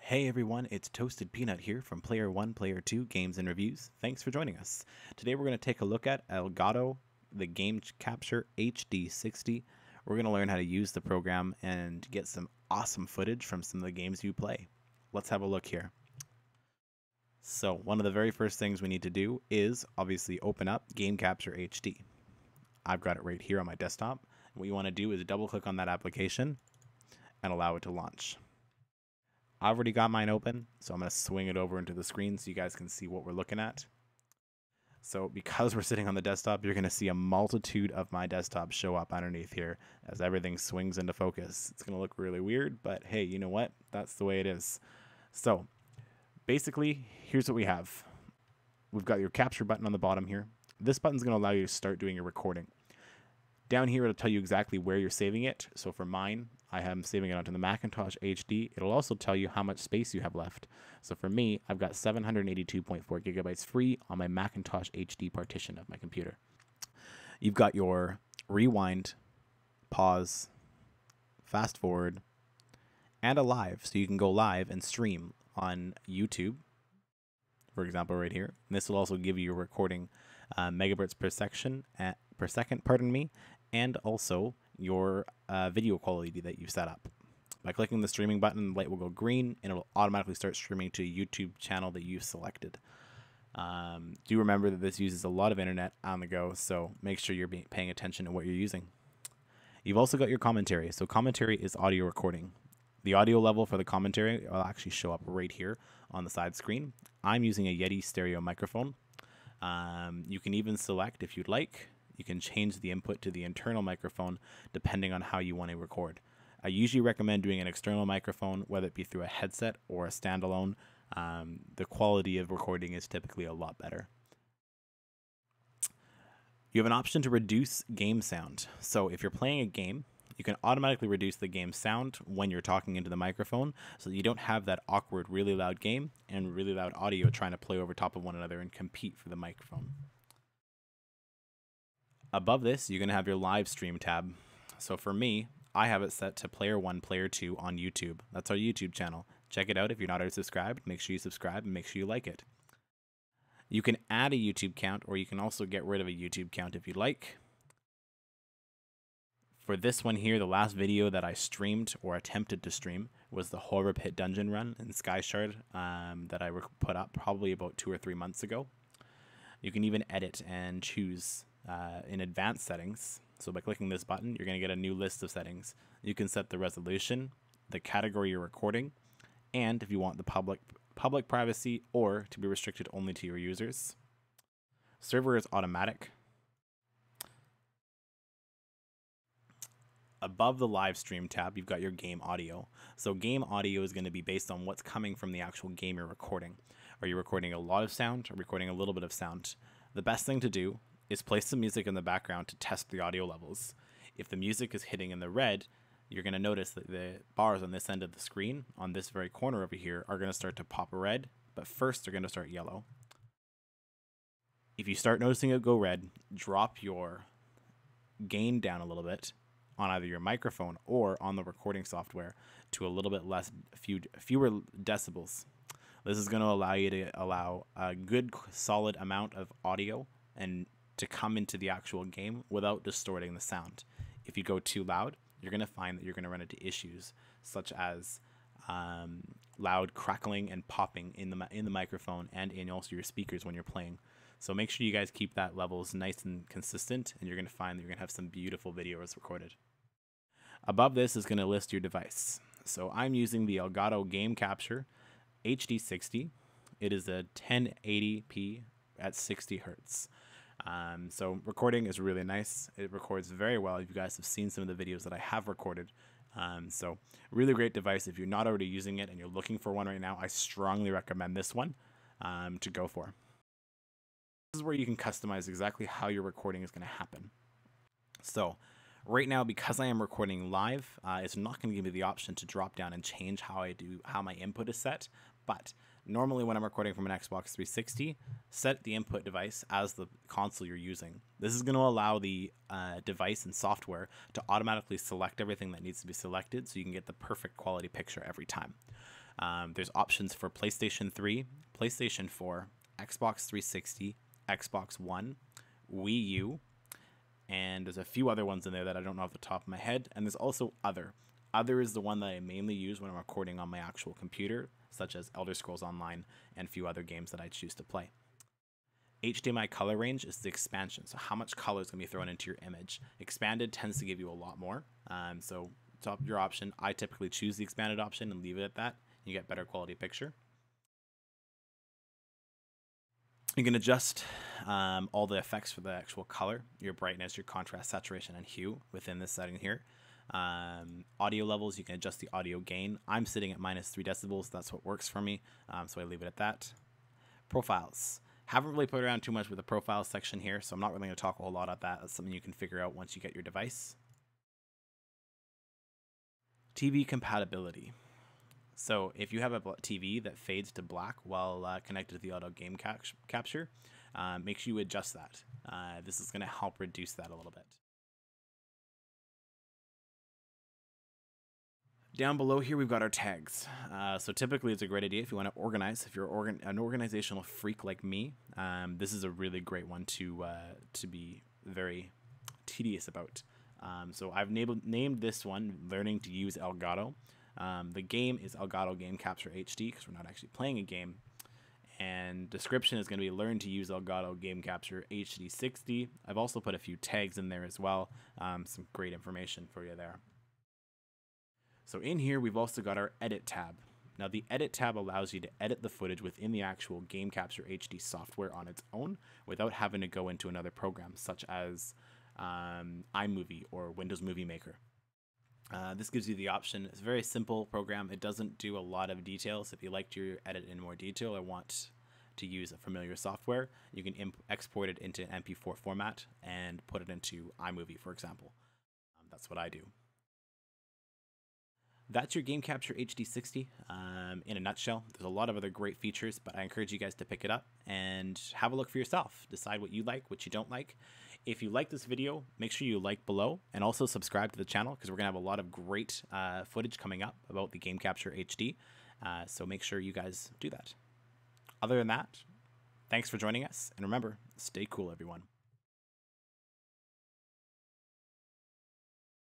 Hey everyone, it's Toasted Peanut here from Player 1, Player 2 Games and Reviews. Thanks for joining us. Today we're going to take a look at Elgato, the Game Capture HD60. We're going to learn how to use the program and get some awesome footage from some of the games you play. Let's have a look here. So one of the very first things we need to do is obviously open up Game Capture HD. I've got it right here on my desktop. What you want to do is double click on that application and allow it to launch. I've already got mine open, so I'm going to swing it over into the screen so you guys can see what we're looking at. So because we're sitting on the desktop, you're going to see a multitude of my desktop show up underneath here as everything swings into focus. It's going to look really weird, but hey, you know what? That's the way it is. So basically, here's what we have. We've got your capture button on the bottom here. This button's going to allow you to start doing your recording. Down here, it'll tell you exactly where you're saving it. So for mine, I am saving it onto the Macintosh HD. It'll also tell you how much space you have left. So for me, I've got 782.4 gigabytes free on my Macintosh HD partition of my computer. You've got your rewind, pause, fast forward, and a live. So you can go live and stream on YouTube, for example, right here. And this will also give you your recording megabytes per second, and also your video quality that you've set up. By clicking the streaming button, the light will go green and it'll automatically start streaming to a YouTube channel that you've selected. Do remember that this uses a lot of internet on the go, so make sure you're paying attention to what you're using. You've also got your commentary. So commentary is audio recording. The audio level for the commentary will actually show up right here on the side screen. I'm using a Yeti stereo microphone. You can even select, if you'd like, you can change the input to the internal microphone depending on how you want to record. I usually recommend doing an external microphone, whether it be through a headset or a standalone. The quality of recording is typically a lot better. You have an option to reduce game sound. So if you're playing a game, you can automatically reduce the game sound when you're talking into the microphone so that you don't have that awkward, really loud game and really loud audio trying to play over top of one another and compete for the microphone. Above this, you're going to have your live stream tab. So for me, I have it set to Player 1, Player 2 on YouTube. That's our YouTube channel. Check it out if you're not already subscribed. Make sure you subscribe and make sure you like it. You can add a YouTube count, or you can also get rid of a YouTube count if you'd like. For this one here, the last video that I streamed or attempted to stream was the Horror Pit Dungeon Run in Skyshard that I put up probably about 2 or 3 months ago. You can even edit and choose in advanced settings. So by clicking this button, you're going to get a new list of settings. You can set the resolution, the category you're recording, and if you want the public privacy or to be restricted only to your users. Server is automatic. Above the live stream tab, you've got your game audio. So game audio is going to be based on what's coming from the actual game you're recording. Are you recording a lot of sound or recording a little bit of sound? The best thing to do is place some music in the background to test the audio levels. If the music is hitting in the red, you're going to notice that the bars on this end of the screen, on this very corner over here, are going to start to pop red, but first they're going to start yellow. If you start noticing it go red, drop your gain down a little bit on either your microphone or on the recording software to a little bit less, fewer decibels. This is going to allow you to allow a good solid amount of audio and to come into the actual game without distorting the sound. If you go too loud, you're going to find that you're going to run into issues such as loud crackling and popping in the microphone and in also your speakers when you're playing. So make sure you guys keep that levels nice and consistent, and you're going to find that you're going to have some beautiful videos recorded. Above this is going to list your device. So I'm using the Elgato Game Capture HD60. It is a 1080p at 60 hertz. So recording is really nice. It records very well. If you guys have seen some of the videos that I have recorded. So really great device. If you're not already using it and you're looking for one right now, I strongly recommend this one to go for. This is where you can customize exactly how your recording is going to happen. So right now, because I am recording live, it's not going to give me the option to drop down and change how my input is set. But normally when I'm recording from an Xbox 360, set the input device as the console you're using. This is going to allow the device and software to automatically select everything that needs to be selected so you can get the perfect quality picture every time. There's options for PlayStation 3, PlayStation 4, Xbox 360, Xbox One, Wii U, and there's a few other ones in there that I don't know off the top of my head. And there's also Other. Other is the one that I mainly use when I'm recording on my actual computer, such as Elder Scrolls Online and a few other games that I choose to play. HDMI color range is the expansion, so how much color is going to be thrown into your image. Expanded tends to give you a lot more, so top your option. I typically choose the expanded option and leave it at that. You get better quality picture. You can adjust all the effects for the actual color, your brightness, your contrast, saturation, and hue within this setting here. Audio levels, you can adjust the audio gain. I'm sitting at -3 decibels. That's what works for me, so I leave it at that. Profiles. Haven't really played around too much with the profile section here, so I'm not really going to talk a whole lot about that. That's something you can figure out once you get your device. TV compatibility. So if you have a TV that fades to black while connected to the Elgato Game Capture, make sure you adjust that. This is going to help reduce that a little bit. Down below here, we've got our tags. So typically it's a great idea if you want to organize. If you're an organizational freak like me, this is a really great one to be very tedious about. So I've named this one Learning to Use Elgato. The game is Elgato Game Capture HD because we're not actually playing a game. And description is going to be Learn to Use Elgato Game Capture HD60. I've also put a few tags in there as well. Some great information for you there. So in here, we've also got our Edit tab. Now the Edit tab allows you to edit the footage within the actual Game Capture HD software on its own without having to go into another program such as iMovie or Windows Movie Maker. This gives you the option. It's a very simple program. It doesn't do a lot of details. If you like to edit in more detail or want to use a familiar software, you can export it into an MP4 format and put it into iMovie, for example. That's what I do. That's your Game Capture HD60 in a nutshell. There's a lot of other great features, but I encourage you guys to pick it up and have a look for yourself. Decide what you like, what you don't like. If you like this video, make sure you like below and also subscribe to the channel because we're going to have a lot of great footage coming up about the Game Capture HD. So make sure you guys do that. Other than that, thanks for joining us. And remember, stay cool, everyone.